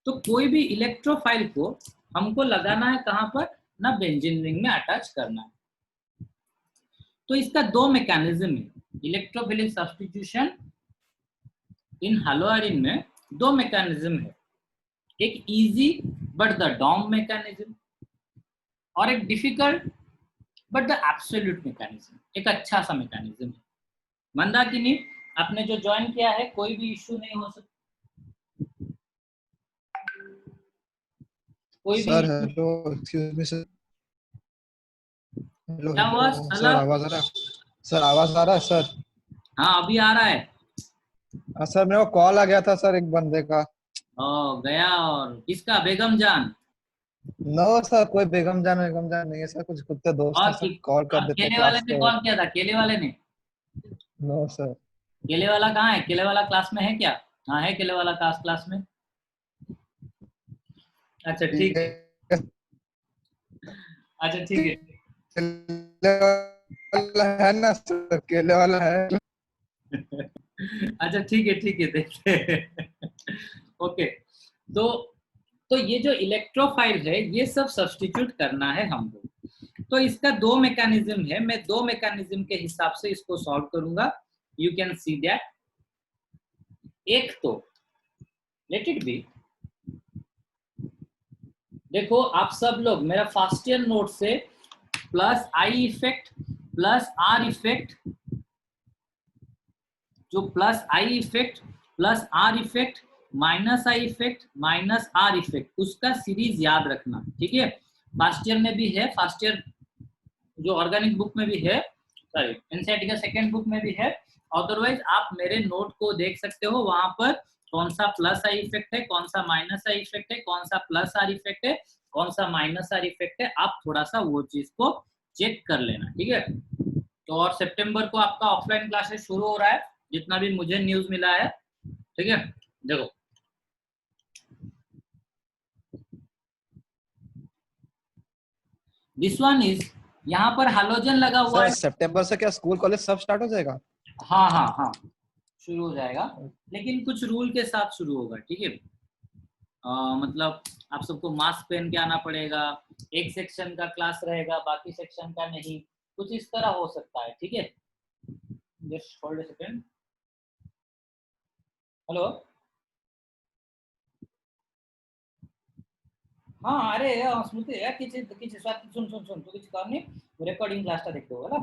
तो कोई भी इलेक्ट्रोफाइल को हमको लगाना है कहाँ पर ना, बेंजीन रिंग में अटैच करना है। तो इसका दो मैकेनिज्म है, इलेक्ट्रोफिलिक सब्स्टिट्यूशन इन हैलोआरिन में दो मैकेनिज्म है, एक इजी बट द डॉम मैकेनिज्म और एक difficult but the absolute mechanism, एक अच्छा सा मैकेनिज्म है। मंदाकिनी आपने जो ज्वाइन किया है, कोई भी इश्यू नहीं हो सकता, कोई भी sir hello, excuse me sir. Hello क्या हुआ हेलो सर, साला? आवाज आ रहा है? सर आवाज आ रहा है सर? हाँ अभी आ रहा है। सर मेरे को कॉल आ गया था सर एक बंदे का। ओ गया, और किसका? बेगम जान? नो सर, कोई बेगम जान नहीं है सर, कुछ कुत्ते दोस्त और हैं सर, कॉल कर देते केले वाले क्लास ने के कॉल वक्त। किया था, केले वाले ने? No sir. केले वाला कहाँ है? केले वाला क्लास में है क्या? हाँ है केले वाला क्लास में। अच्छा ठीक है, अच्छा ठीक है। केले वाला है ना सर, केले वाला है। अच्छा ठीक है देखते हैं। ओके, तो ये जो इलेक्ट्रोफाइल है ये सब सब्स्टिट्यूट करना है हमको। तो इसका दो मैकेनिज्म है, मैं दो मैकेनिज्म के हिसाब से इसको सॉल्व करूंगा। You can see that. एक तो लेट इट बी, देखो आप सब लोग मेरा फर्स्ट ईयर नोट से plus I effect plus R effect, जो plus I effect plus R effect minus I effect minus R effect, उसका सीरीज याद रखना, ठीक है? फर्स्ट ईयर में भी है, फर्स्ट ईयर जो ऑर्गेनिक बुक में भी है, सॉरी एनसीईआरटी का सेकंड बुक में भी है। अदरवाइज आप मेरे नोट को देख सकते हो, वहां पर कौन सा प्लस आई इफेक्ट है, कौन सा माइनस आई इफेक्ट है, कौन सा प्लस आर इफेक्ट है, कौन सा माइनस आर इफेक्ट है, आप थोड़ा सा वो चीज को चेक कर लेना, ठीक है? तो और सितंबर को आपका ऑफलाइन क्लासेस शुरू हो रहा है, जितना भी मुझे न्यूज मिला है, ठीक है? देखो दिस वन इज, यहाँ पर हाइड्रोजन लगा हुआ सर है। सितंबर से क्या स्कूल कॉलेज सब स्टार्ट हो जाएगा? हाँ हाँ हाँ, शुरू हो जाएगा, लेकिन कुछ रूल के साथ शुरू होगा, ठीक है? मतलब आप सबको मास्क पहन के आना पड़ेगा, एक सेक्शन का क्लास रहेगा बाकी सेक्शन का नहीं, कुछ इस तरह हो सकता है, ठीक है? Just hold a second. Hello, हाँ अरे स्मृति यार किसी किसी स्वाति सुन सुन सुन, तू किसी काम नहीं रेकॉर्डिंग क्लास टा देखते हो ना?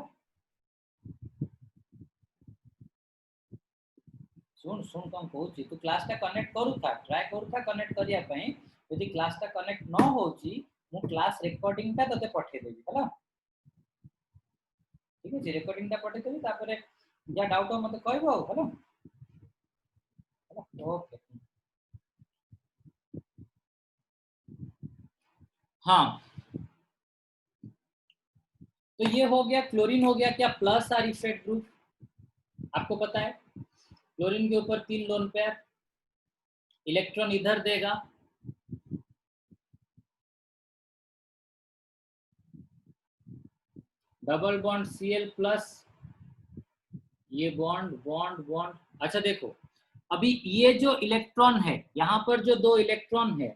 ଶୁଣ ଶୁଣ କଣ କହୁଛି, ତୁ କ୍ଲାସଟା କନେକ୍ଟ କରୁଥା, ଟ୍ରାଏ କରୁଥା କନେକ୍ଟ କରିବା ପାଇଁ। ଯଦି କ୍ଲାସଟା କନେକ୍ଟ ନ ହଉଛି, ମୁଁ କ୍ଲାସ ରେକର୍ଡିଂଟା ତତେ ପଠେଇଦେବି ହେଲା, ଠିକ ଅଛି? ରେକର୍ଡିଂଟା ପଠେଇଦେବି, ତାପରେ ଯାହା ଡାଉଟ୍ ହବ ମତେ କହିବ ଆଉ, ହେଲା? ओके, हाँ तो ये हो गया, क्लोरीन हो गया क्या प्लस आर इफेक्ट ग्रुप, आपको पता है क्लोरीन के ऊपर 3 लोन पेयर, इलेक्ट्रॉन इधर देगा, डबल बॉन्ड Cl प्लस, ये बॉन्ड बॉन्ड बॉन्ड। अच्छा देखो, अभी ये जो इलेक्ट्रॉन है, यहाँ पर जो 2 इलेक्ट्रॉन है,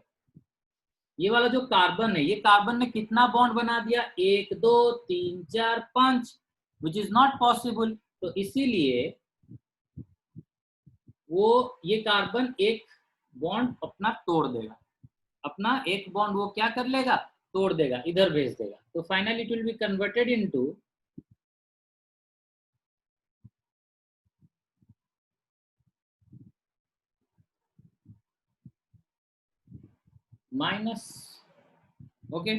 ये वाला जो कार्बन है, ये कार्बन ने कितना बॉन्ड बना दिया? 1 2 3 4 5, विच इज नॉट पॉसिबल। तो इसीलिए वो ये कार्बन एक बॉन्ड अपना तोड़ देगा, अपना एक बॉन्ड वो क्या कर लेगा? तोड़ देगा, इधर भेज देगा। तो finally it will be converted into minus, okay?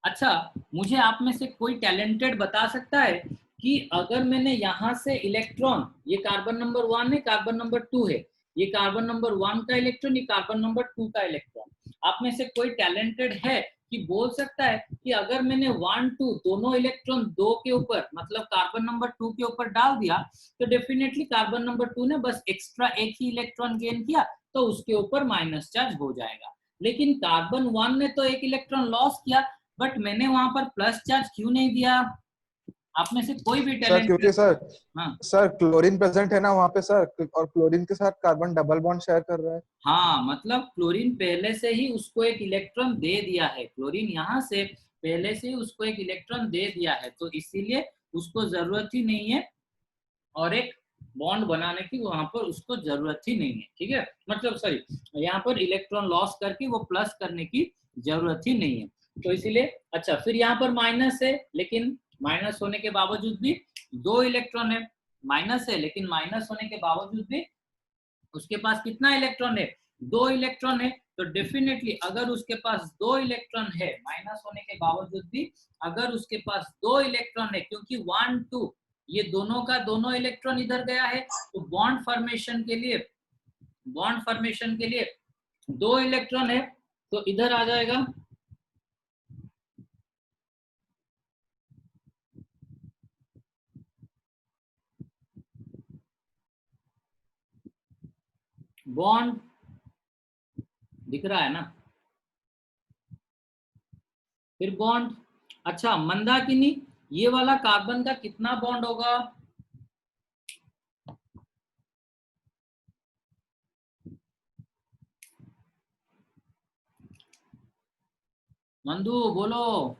अच्छा, मुझे आप में से कोई टैलेंटेड बता सकता है कि अगर मैंने यहाँ से इलेक्ट्रॉन, ये कार्बन नंबर 1 है, कार्बन नंबर 2 है, ये कार्बन नंबर 1 का इलेक्ट्रॉन, ये कार्बन नंबर 2 का इलेक्ट्रॉन, आप में से कोई टैलेंटेड है कि बोल सकता है कि अगर मैंने 1 2 दोनों इलेक्ट्रॉन 2 के ऊपर, मतलब कार्बन नंबर 2 के ऊपर डाल दिया, तो डेफिनेटली कार्बन नंबर 2 ने बस एक्स्ट्रा एक ही इलेक्ट्रॉन गेन किया, तो उसके ऊपर माइनस चार्ज हो जाएगा। लेकिन कार्बन 1 ने तो एक इलेक्ट्रॉन लॉस किया, बट मैंने वहां पर प्लस चार्ज क्यों नहीं दिया? आप में से कोई भी सर टैलेंट, क्योंकि सर हाँ सर क्लोरीन प्रेजेंट है ना वहाँ पे सर, और क्लोरीन के साथ कार्बन डबल बॉन्ड शेयर कर रहा है। हाँ, मतलब क्लोरीन पहले से ही उसको एक इलेक्ट्रॉन दे दिया है, क्लोरीन यहाँ से पहले से ही उसको एक इलेक्ट्रॉन दे दिया है, तो इसीलिए उसको जरूरत ही नहीं है और एक बॉन्ड बनाने की वहां पर उसको जरूरत ही नहीं है, ठीक है, मतलब सॉरी, यहाँ पर इलेक्ट्रॉन लॉस करके वो प्लस करने की जरूरत ही नहीं है, तो इसीलिए। अच्छा, फिर यहाँ पर माइनस है, लेकिन माइनस होने के बावजूद भी दो इलेक्ट्रॉन है, माइनस है लेकिन माइनस होने के बावजूद भी उसके पास कितना इलेक्ट्रॉन है, दो इलेक्ट्रॉन है, तो डेफिनेटली अगर उसके पास दो इलेक्ट्रॉन है माइनस होने के बावजूद भी, अगर उसके पास दो इलेक्ट्रॉन है, क्योंकि 1 2 ये दोनों का दोनों इलेक्ट्रॉन इधर गया है, तो बॉन्ड फॉर्मेशन के लिए दो इलेक्ट्रॉन है, तो इधर आ जाएगा, बॉन्ड दिख रहा है ना, फिर बॉन्ड। अच्छा मंदाकिनी, ये वाला कार्बन का कितना बॉन्ड होगा, मंदू बोलो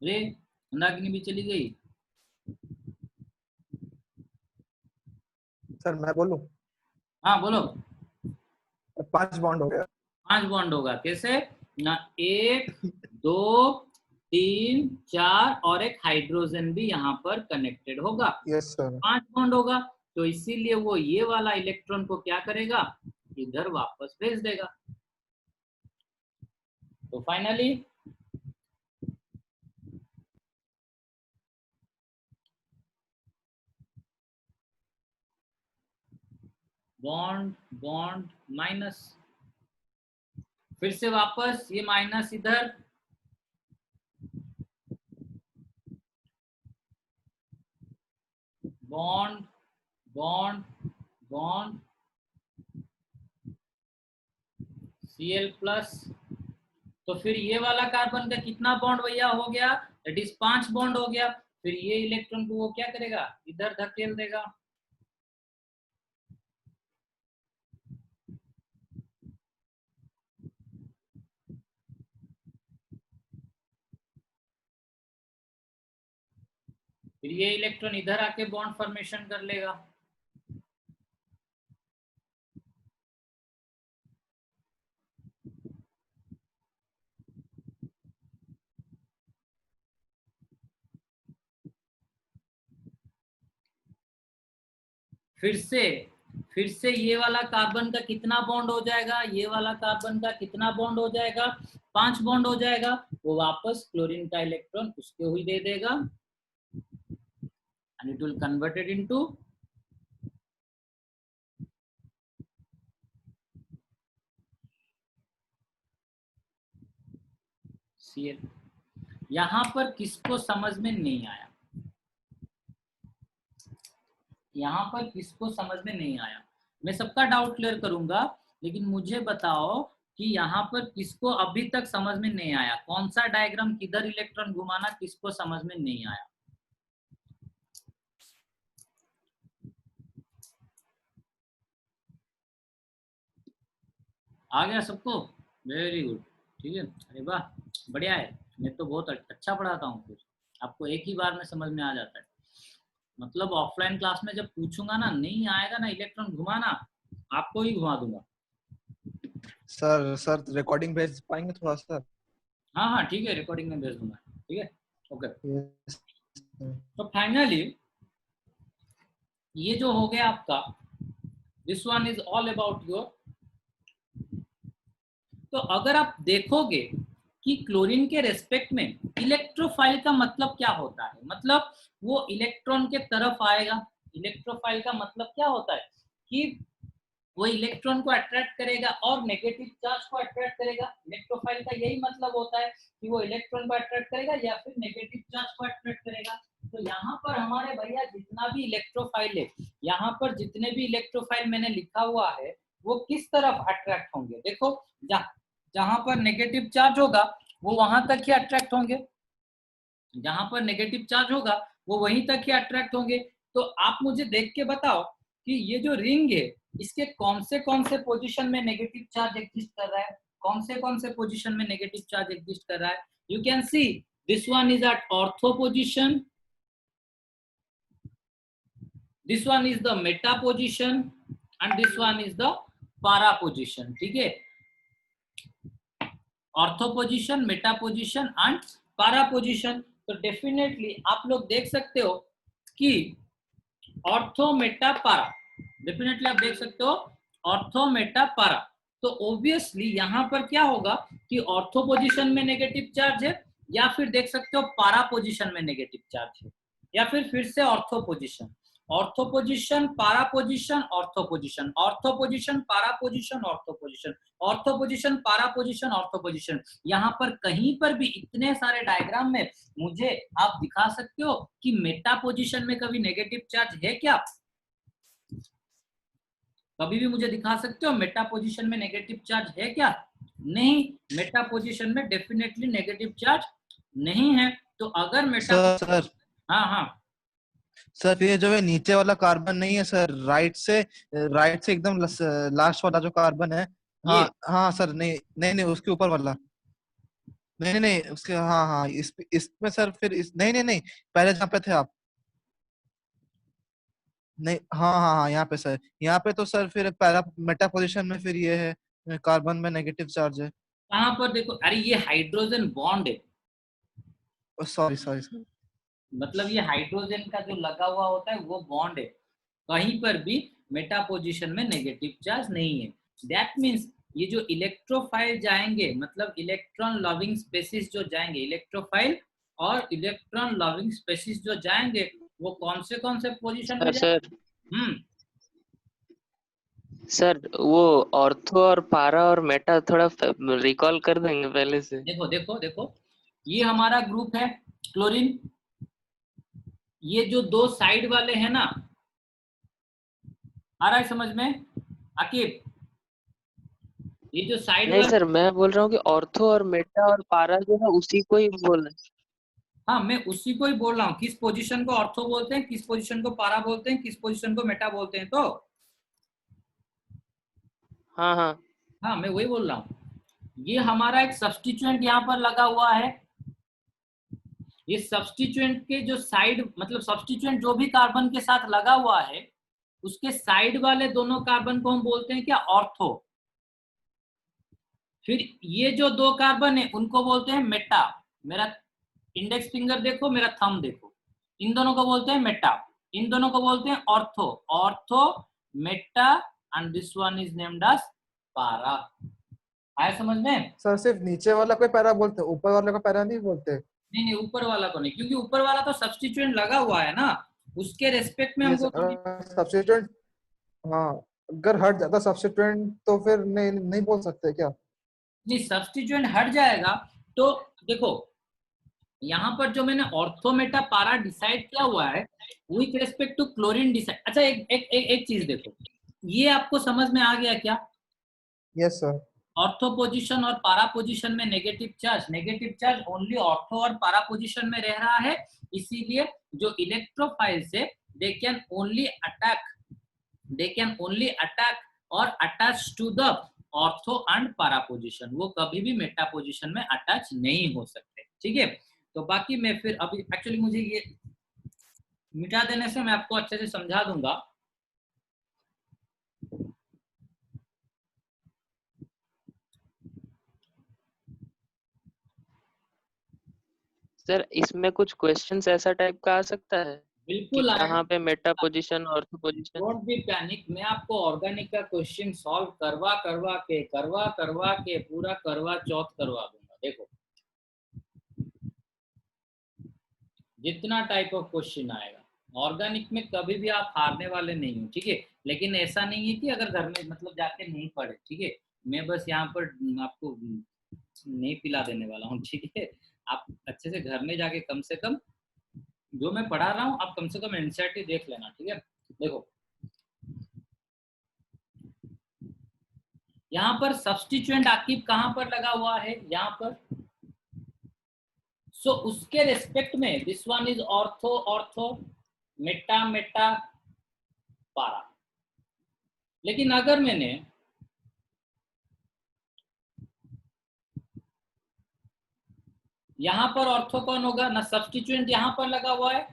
रे, मंदाकिनी भी चली गई। सर मैं बोलूं? हाँ बोलो। 5 बॉन्ड हो गया। 5 बॉन्ड होगा, कैसे ना, 1 2 3 4 और एक हाइड्रोजन भी यहाँ पर कनेक्टेड होगा, यस सर। 5 बॉन्ड होगा, तो इसीलिए वो ये वाला इलेक्ट्रॉन को क्या करेगा, इधर वापस भेज देगा। तो फाइनली बॉन्ड बॉन्ड माइनस, फिर से वापस ये माइनस इधर, बॉन्ड बॉन्ड बॉन्ड Cl+, तो फिर ये वाला कार्बन का कितना बॉन्ड भैया हो गया, दैट इज 5 बॉन्ड हो गया, फिर ये इलेक्ट्रॉन को वो क्या करेगा, इधर धकेल देगा, फिर ये इलेक्ट्रॉन इधर आके बॉन्ड फॉर्मेशन कर लेगा, फिर से ये वाला कार्बन का कितना बॉन्ड हो जाएगा, ये वाला कार्बन का कितना बॉन्ड हो जाएगा, 5 बॉन्ड हो जाएगा, वो वापस क्लोरीन का इलेक्ट्रॉन उसको ही दे देगा, and it will convert it into Cl। यहाँ पर किसको समझ में नहीं आया, यहाँ पर किसको समझ में नहीं आया, मैं सबका डाउट क्लियर करूंगा, लेकिन मुझे बताओ कि यहाँ पर किसको अभी तक समझ में नहीं आया, कौन सा डायग्राम किधर इलेक्ट्रॉन घुमाना किसको समझ में नहीं आया, आ गया सबको, वेरी गुड, ठीक है, अरे वाह बढ़िया है, मैं तो बहुत अच्छा पढ़ाता हूँ, फिर आपको एक ही बार में समझ में आ जाता है, मतलब ऑफलाइन क्लास में जब पूछूंगा ना, नहीं आएगा ना इलेक्ट्रॉन घुमाना, आपको ही घुमा दूंगा। सर रिकॉर्डिंग भेज पाएंगे थोड़ा सा? हाँ हाँ ठीक है, रिकॉर्डिंग में भेज दूंगा, ठीक है, ओके। यस। तो फाइनली ये जो हो गया आपका, this one is all about your, तो अगर आप देखोगे कि क्लोरीन के रेस्पेक्ट में इलेक्ट्रोफाइल का मतलब क्या होता है, मतलब वो इलेक्ट्रॉन के तरफ आएगा, इलेक्ट्रोफाइल का मतलब क्या होता है कि वो इलेक्ट्रॉन को अट्रैक्ट करेगा और नेगेटिव चार्ज को अट्रैक्ट करेगा, इलेक्ट्रोफाइल का यही मतलब होता है कि वो इलेक्ट्रॉन को अट्रैक्ट करेगा या फिर नेगेटिव चार्ज को अट्रैक्ट करेगा। तो यहाँ पर हमारे भैया जितना भी इलेक्ट्रोफाइल है, यहाँ पर जितने भी इलेक्ट्रोफाइल मैंने लिखा हुआ है वो किस तरफ अट्रैक्ट होंगे, देखो जहाँ पर नेगेटिव चार्ज होगा वो वहां तक ही अट्रैक्ट होंगे, जहां पर नेगेटिव चार्ज होगा वो वहीं तक ही अट्रैक्ट होंगे। तो आप मुझे देख के बताओ कि ये जो रिंग है इसके कौन से पोजीशन में नेगेटिव चार्ज एग्जिस्ट कर रहा है, कौन से पोजीशन में नेगेटिव चार्ज एग्जिस्ट कर रहा है। You can see this one is at ortho position, this one is the meta position and this one is the para position. ठीक है, ortho position, meta position and para position. तो definitely आप लोग देख सकते हो कि ऑर्थो मेटा पारा, डेफिनेटली आप देख सकते हो ऑर्थो मेटा पारा। तो ऑब्वियसली यहां पर क्या होगा कि ऑर्थो पोजीशन में नेगेटिव चार्ज है, या फिर देख सकते हो पारा पोजीशन में नेगेटिव चार्ज है, या फिर से ortho position, ortho position, para position, ortho position, ortho position, para position, ortho position, ortho position, para position, ortho position. यहाँ पर कहीं पर भी इतने सारे डायग्राम में मुझे आप दिखा सकते हो कि मेटा पोजीशन में कभी नेगेटिव चार्ज है क्या? कभी भी मुझे दिखा सकते हो मेटा पोजीशन में नेगेटिव चार्ज है क्या? नहीं, मेटा पोजीशन में डेफिनेटली नेगेटिव चार्ज नहीं है। तो अगर मेटा सर हाँ हाँ सर ये जो है नीचे वाला कार्बन नहीं है सर, राइट से एकदम लास्ट वाला जो कार्बन है। ये हाँ हाँ सर, नहीं नहीं नहीं, उसके ऊपर वाला, नहीं नहीं नहीं उसके, हाँ हाँ इसमें सर, फिर नहीं नहीं नहीं, पहले जहाँ पे थे आप, नहीं हाँ हाँ हाँ यहाँ पे सर, यहाँ पे तो सर फिर पैरा मेटा पोजीशन में फिर ये है, कार्बन में नेगेटिव चार्ज है। कहाँ पर देखो, अरे ये हाइड्रोजन बॉन्ड है, सॉरी सॉरी सर। मतलब ये हाइड्रोजन का जो लगा हुआ होता है वो बॉन्ड है, कहीं पर भी मेटा पोजीशन में नेगेटिव चार्ज नहीं है। दैट मीन्स ये जो इलेक्ट्रोफाइल जाएंगे, मतलब इलेक्ट्रॉन लविंग स्पेसिस जो जाएंगे, इलेक्ट्रोफाइल और इलेक्ट्रॉन लविंग स्पेसिस जो जाएंगे वो कौन से पोजीशन में सर हम्म सर वो ऑर्थो और पारा और मेटा थोड़ा रिकॉल कर देंगे पहले से। देखो देखो देखो, ये हमारा ग्रुप है क्लोरीन, ये जो दो साइड वाले हैं ना, आ रहा है समझ में आकिब? ये जो साइड नहीं वाले, सर, मैं बोल रहा हूँ कि ऑर्थो और मेटा और पारा जो है उसी को ही बोल रहे हैं। हाँ मैं उसी को ही बोल रहा हूँ, किस पोजीशन को ऑर्थो बोलते हैं, किस पोजीशन को पारा बोलते हैं, किस पोजीशन को मेटा बोलते हैं। तो हाँ हाँ हाँ मैं वही बोल रहा हूँ। ये हमारा एक सब्स्टिट्यूएंट यहाँ पर लगा हुआ है, ये सब्स्टिट्यूएंट के जो साइड, मतलब सब्स्टिट्यूएंट जो भी कार्बन के साथ लगा हुआ है उसके साइड वाले दोनों कार्बन को हम बोलते हैं क्या? ऑर्थो। फिर ये जो दो कार्बन है उनको बोलते हैं मेटा। मेरा इंडेक्स फिंगर देखो, मेरा थंब देखो, इन दोनों को बोलते हैं मेटा, इन दोनों को बोलते हैं ortho. Ortho meta and this one is named as para. आया समझ में? सर सिर्फ नीचे वाला को पैरा बोलते हैं, ऊपर वाले को पैरा नहीं बोलते? नहीं नहीं, ऊपर वाला को नहीं, क्योंकि ऊपर वाला तो सब्स्टिट्यूएंट लगा हुआ है ना, उसके रेस्पेक्ट में हमको सब्स्टिट्यूएंट, हाँ अगर हट जाता सब्स्टिट्यूएंट तो फिर नहीं नहीं बोल सकते क्या? नहीं, सब्स्टिट्यूएंट हट जाएगा तो देखो यहाँ पर जो मैंने ऑर्थोमेटा पारा डिसाइड किया हुआ है with respect to chlorine decide. अच्छा एक चीज देखो, ये आपको समझ में आ गया क्या? Yes sir. ऑर्थो पोजीशन और पारा पोजीशन में नेगेटिव चार्ज ओनली ऑर्थो और पारा पोजीशन में रह रहा है, इसीलिए जो इलेक्ट्रोफाइल्स है दे कैन ओनली अटैक और attach to the ortho and para position, वो कभी भी मेटा पोजीशन में अटैच नहीं हो सकते। ठीक है, तो बाकी मैं फिर अभी एक्चुअली मुझे ये मिटा देने से मैं आपको अच्छे से समझा दूंगा। सर, इसमें कुछ क्वेश्चंस ऐसा टाइप का आ सकता है कि बिल्कुल कहाँ पे Meta position ortho position. Don't be panic, मैं आपको ऑर्गेनिक का क्वेश्चन सॉल्व करवा के पूरा करवा चौथ करवा दूंगा। देखो जितना टाइप ऑफ क्वेश्चन आएगा ऑर्गेनिक में कभी भी आप हारने वाले नहीं हो। ठीक है, लेकिन ऐसा नहीं है कि अगर घर में मतलब जाके नहीं पढ़े। ठीक है, मैं बस यहाँ पर आपको नहीं पिला देने वाला हूँ। ठीक है, आप अच्छे से घर में जाके कम से कम जो मैं पढ़ा रहा हूँ आप कम से कम एनसीईआरटी देख लेना। ठीक है, देखो यहाँ पर सब्स्टिट्यूएंट आकिब कहाँ पर लगा हुआ है, यहाँ पर सो उसके रेस्पेक्ट में this one is ortho ortho, Meta Meta, पारा। लेकिन अगर मैंने यहां पर ऑर्थो कौन होगा ना, सब्स्टिट्यूएंट यहां पर लगा हुआ है,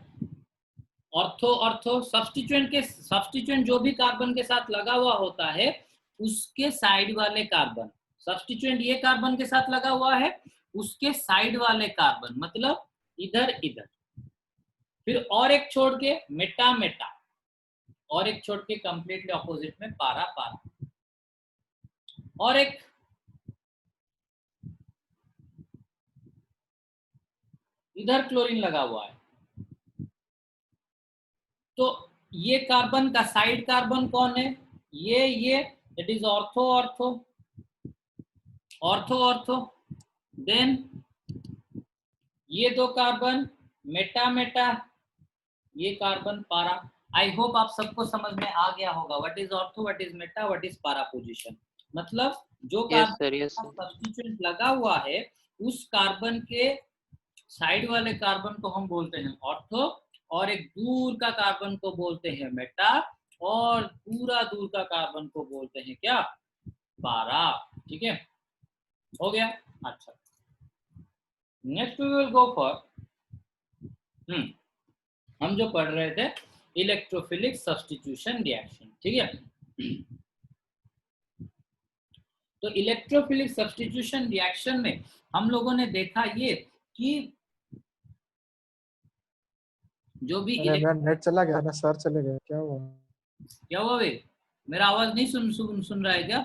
ऑर्थो ऑर्थो, सब्स्टिट्यूएंट जो भी कार्बन के साथ लगा हुआ होता है उसके साइड वाले कार्बन, सब्स्टिट्यूएंट ये कार्बन के साथ लगा हुआ है, उसके साइड वाले कार्बन मतलब इधर इधर, फिर और एक छोड़ के मेटा मेटा, और एक छोड़ के कंप्लीटली ऑपोजिट में पारा पारा, और एक इधर क्लोरीन लगा हुआ है। तो ये कार्बन का साइड कार्बन कौन है, ये it is ortho ortho ortho ortho, then ये दो कार्बन मेटा मेटा, ये कार्बन पारा। आई होप आप सबको समझ में आ गया होगा what is ortho, what is Meta, what is पारा पोजीशन। मतलब जो कार्बन सब्स्टिट्यूएंट लगा हुआ है उस कार्बन के साइड वाले कार्बन को हम बोलते हैं ऑर्थो, और एक दूर का कार्बन को बोलते हैं मेटा, और पूरा दूर का कार्बन को बोलते हैं क्या, पारा। ठीक है, हो गया। अच्छा, next we will go for हम जो पढ़ रहे थे इलेक्ट्रोफिलिक सब्स्टिट्यूशन रिएक्शन। ठीक है, तो इलेक्ट्रोफिलिक सब्स्टिट्यूशन रिएक्शन में हम लोगों ने देखा ये कि जो भी मेरा नेट चला गया ना सर, चले गए, क्या हुआ? क्या हुआ भाई, मेरा आवाज नहीं सुन रहा है क्या?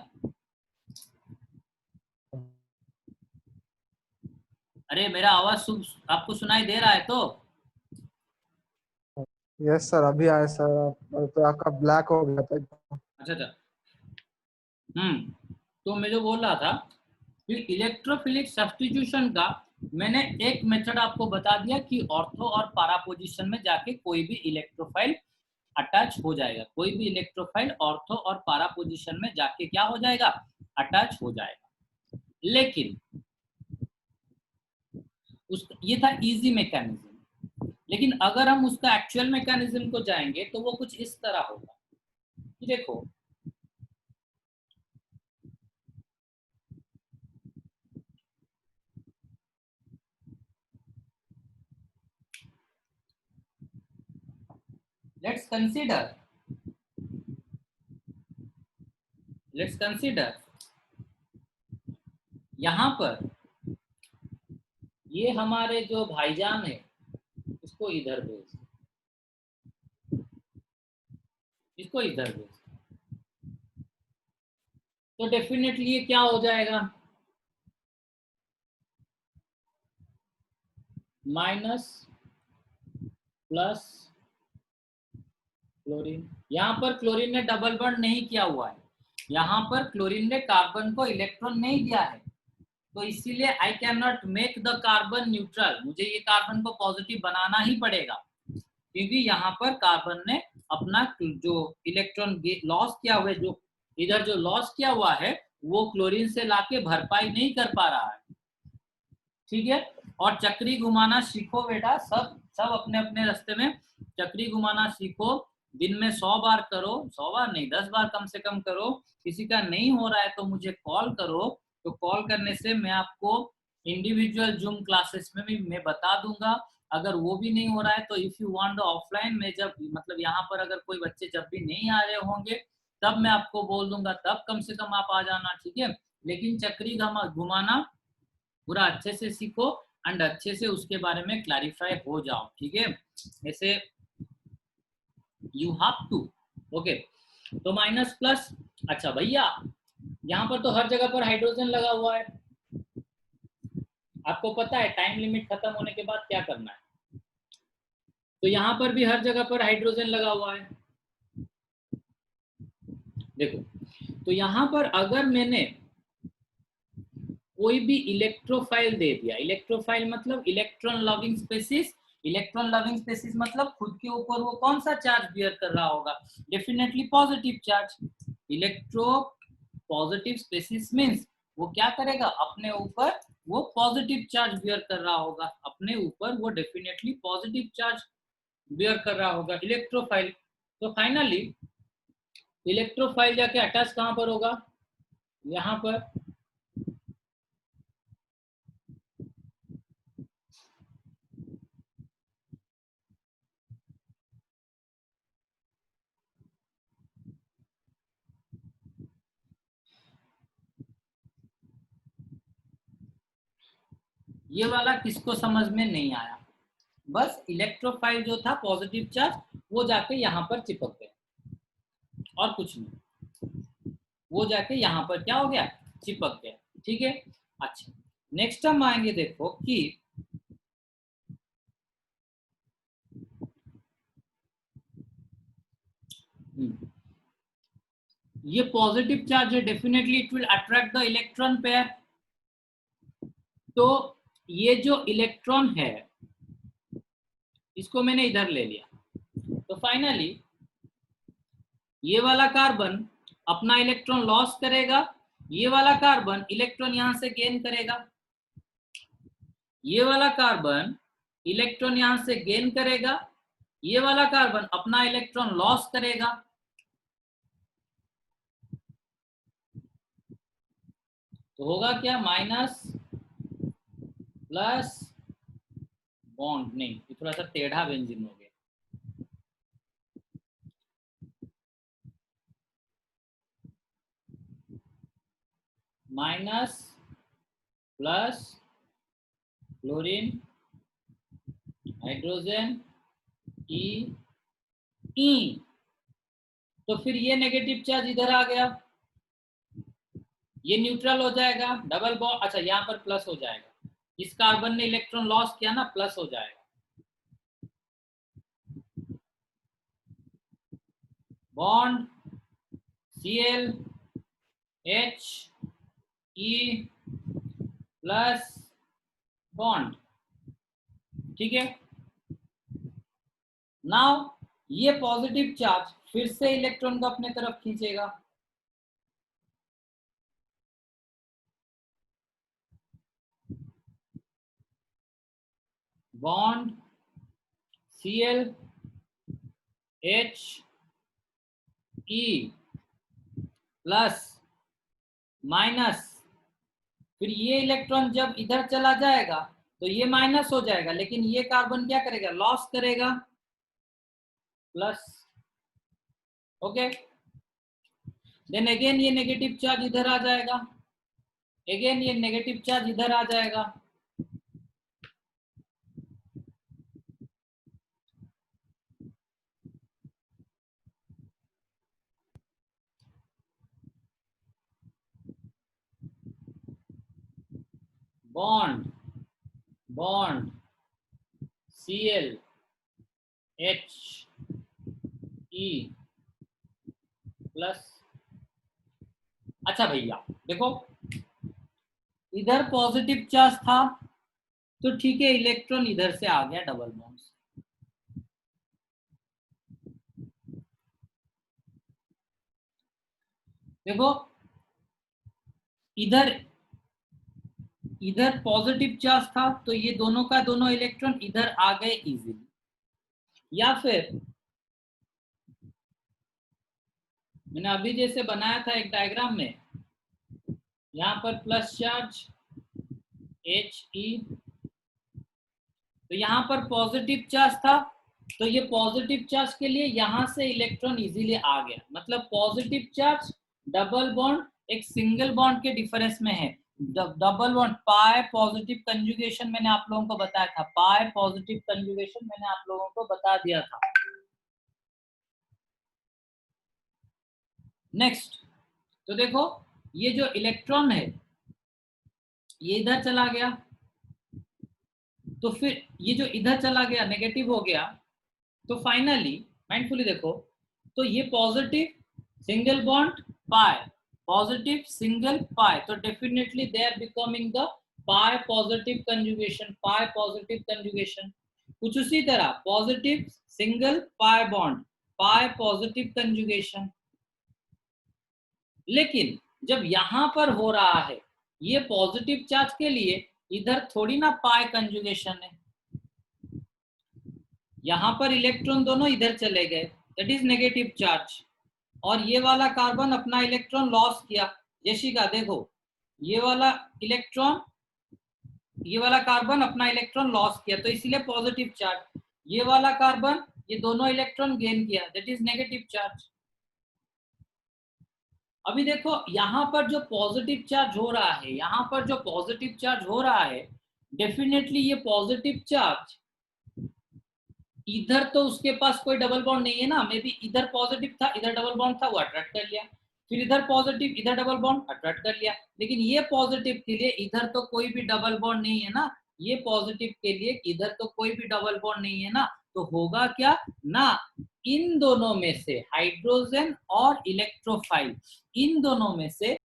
अरे मेरा आवाज आपको सुनाई दे रहा है तो? यस सर, अभी आए सर, तो आपका ब्लैक हो गया था। अच्छा अच्छा, तो मैं जो बोल रहा था कि इलेक्ट्रोफिलिक सब्स्टिट्यूशन का मैंने एक मेथड आपको बता दिया कि ऑर्थो और पारा पोजीशन में जाके कोई भी इलेक्ट्रोफाइल अटैच हो जाएगा, कोई भी इलेक्ट्रोफाइल ऑर्थो और पारा पोजीशन में जाके क्या हो जाएगा, अटैच हो जाएगा। लेकिन ये था इजी मैकेनिज्म, लेकिन अगर हम उसका एक्चुअल मैकेनिज्म को जाएंगे तो वो कुछ इस तरह होगा। देखो let's consider यहां पर ये हमारे जो भाईजान है इसको इधर भेज, इसको इधर भेज, तो डेफिनेटली ये क्या हो जाएगा, माइनस प्लस क्लोरीन। यहाँ पर क्लोरीन ने डबल बॉन्ड नहीं किया हुआ है, यहाँ पर क्लोरीन ने कार्बन को इलेक्ट्रॉन नहीं दिया है, तो इसीलिए I can not make the carbon neutral, मुझे ये कार्बन को पॉजिटिव बनाना ही पड़ेगा, क्योंकि यहाँ पर कार्बन ने अपना जो इलेक्ट्रॉन लॉस किया हुआ है, जो इधर जो लॉस किया हुआ है वो क्लोरीन से लाके भरपाई नहीं कर पा रहा है। ठीक है, और चक्री घुमाना सीखो बेटा, सब अपने अपने रास्ते में चक्री घुमाना सीखो, दिन में 100 बार करो, 100 बार नहीं 10 बार कम से कम करो। किसी का नहीं हो रहा है तो मुझे कॉल करो, तो कॉल करने से मैं आपको इंडिविजुअल जूम क्लासेस में भी मैं बता दूंगा। अगर वो भी नहीं हो रहा है तो if you want the offline में, जब मतलब यहाँ पर अगर कोई बच्चे जब भी नहीं आ रहे होंगे तब मैं आपको बोल दूंगा, तब कम से कम आप आ जाना। ठीक है, लेकिन चक्री घुमाना पूरा अच्छे से सीखो एंड अच्छे से उसके बारे में क्लैरिफाई हो जाओ। ठीक है, ऐसे यू हैव टू, ओके। तो माइनस प्लस, अच्छा भैया यहाँ पर तो हर जगह पर हाइड्रोजन लगा हुआ है, आपको पता है टाइम लिमिट खत्म होने के बाद क्या करना है, तो यहाँ पर भी हर जगह पर हाइड्रोजन लगा हुआ है। देखो, तो यहाँ पर अगर मैंने कोई भी इलेक्ट्रोफाइल दे दिया, इलेक्ट्रोफाइल मतलब electron loving species, electron loving species मतलब खुद के ऊपर वो कौन सा चार्ज बियर कर रहा होगा, definitely positive charge. Electropositive species means वो क्या करेगा, अपने ऊपर वो पॉजिटिव चार्ज बियर कर रहा होगा अपने ऊपर, वो डेफिनेटली पॉजिटिव चार्ज बियर कर रहा होगा इलेक्ट्रोफाइल। तो फाइनली इलेक्ट्रोफाइल जाके अटैच कहां पर होगा, यहाँ पर। ये वाला किसको समझ में नहीं आया, बस इलेक्ट्रोफाइल जो था पॉजिटिव चार्ज वो जाके यहाँ पर चिपक गया और कुछ नहीं, वो जाके यहाँ पर क्या हो गया, चिपक गया। ठीक है, अच्छा नेक्स्ट हम आएंगे, देखो कि ये पॉजिटिव चार्ज है, definitely it will attract the electron pair. तो ये जो इलेक्ट्रॉन है इसको मैंने इधर ले लिया, तो फाइनली ये वाला कार्बन अपना इलेक्ट्रॉन लॉस करेगा, ये वाला कार्बन इलेक्ट्रॉन यहां से गेन करेगा, ये वाला कार्बन इलेक्ट्रॉन यहां से गेन करेगा, ये वाला कार्बन अपना इलेक्ट्रॉन लॉस करेगा। तो होगा क्या, माइनस प्लस बॉन्ड, नहीं ये थोड़ा सा टेढ़ा बेंजीन हो गया, माइनस प्लस क्लोरीन हाइड्रोजन ई, तो फिर ये नेगेटिव चार्ज इधर आ गया, ये न्यूट्रल हो जाएगा, डबल बॉन्ड, अच्छा यहाँ पर प्लस हो जाएगा, इस कार्बन ने इलेक्ट्रॉन लॉस किया ना, प्लस हो जाएगा, bond Cl H E plus bond. ठीक है, नाउ ये पॉजिटिव चार्ज फिर से इलेक्ट्रॉन को अपने तरफ खींचेगा, bond Cl H E plus minus, फिर ये इलेक्ट्रॉन जब इधर चला जाएगा तो ये माइनस हो जाएगा, लेकिन ये कार्बन क्या करेगा, लॉस करेगा, प्लस। ओके, देन अगेन ये नेगेटिव चार्ज इधर आ जाएगा, अगेन ये नेगेटिव चार्ज इधर आ जाएगा, bond bond Cl H E plus. अच्छा भैया देखो, इधर पॉजिटिव चार्ज था तो ठीक है, इलेक्ट्रॉन इधर से आ गया डबल बॉन्ड से, देखो इधर इधर पॉजिटिव चार्ज था तो ये दोनों का दोनों इलेक्ट्रॉन इधर आ गए इजीली, या फिर मैंने अभी जैसे बनाया था एक डायग्राम में, यहाँ पर प्लस चार्ज He, तो यहाँ पर पॉजिटिव चार्ज था तो ये पॉजिटिव चार्ज के लिए यहाँ से इलेक्ट्रॉन इजीली आ गया, मतलब पॉजिटिव चार्ज डबल बॉन्ड एक सिंगल बॉन्ड के डिफरेंस में है, double bond pi positive conjugation मैंने आप लोगों को बताया था, पाई पॉजिटिव कंजुगेशन मैंने आप लोगों को बता दिया था। नेक्स्ट, तो देखो ये जो इलेक्ट्रॉन है ये इधर चला गया, तो फिर ये जो इधर चला गया नेगेटिव हो गया, तो फाइनली माइंडफुली देखो, तो ये positive single bond pi, positive single pi, तो definitely they are becoming the pi positive conjugation, pi positive conjugation. कुछ उसी तरह positive single pi bond, pi positive conjugation. लेकिन जब यहां पर हो रहा है ये पॉजिटिव चार्ज के लिए इधर थोड़ी ना पाई कंजुगेशन है, यहां पर इलेक्ट्रॉन दोनों इधर चले गए, दैट इज नेगेटिव चार्ज। और ये वाला कार्बन अपना इलेक्ट्रॉन लॉस किया। जेशिका देखो, ये वाला इलेक्ट्रॉन, ये वाला कार्बन अपना इलेक्ट्रॉन लॉस किया, तो इसीलिए पॉजिटिव चार्ज। ये वाला कार्बन ये दोनों इलेक्ट्रॉन गेन किया, दैट इज नेगेटिव चार्ज। अभी देखो यहाँ पर जो पॉजिटिव चार्ज हो रहा है, यहाँ पर जो पॉजिटिव चार्ज हो रहा है, डेफिनेटली ये पॉजिटिव चार्ज इधर तो उसके पास कोई डबल बॉन्ड नहीं है ना, मे बी इधर पॉजिटिव था, इधर डबल बॉन्ड था, वो अट्रैक्ट कर लिया, फिर इधर पॉजिटिव, इधर डबल बॉन्ड, अट्रैक्ट कर लिया। लेकिन ये पॉजिटिव के लिए इधर तो कोई भी डबल बॉन्ड नहीं है ना, ये पॉजिटिव के लिए इधर तो कोई भी डबल बॉन्ड नहीं है ना, तो होगा क्या ना, इन दोनों में से हाइड्रोजन और इलेक्ट्रोफाइल, इन दोनों में से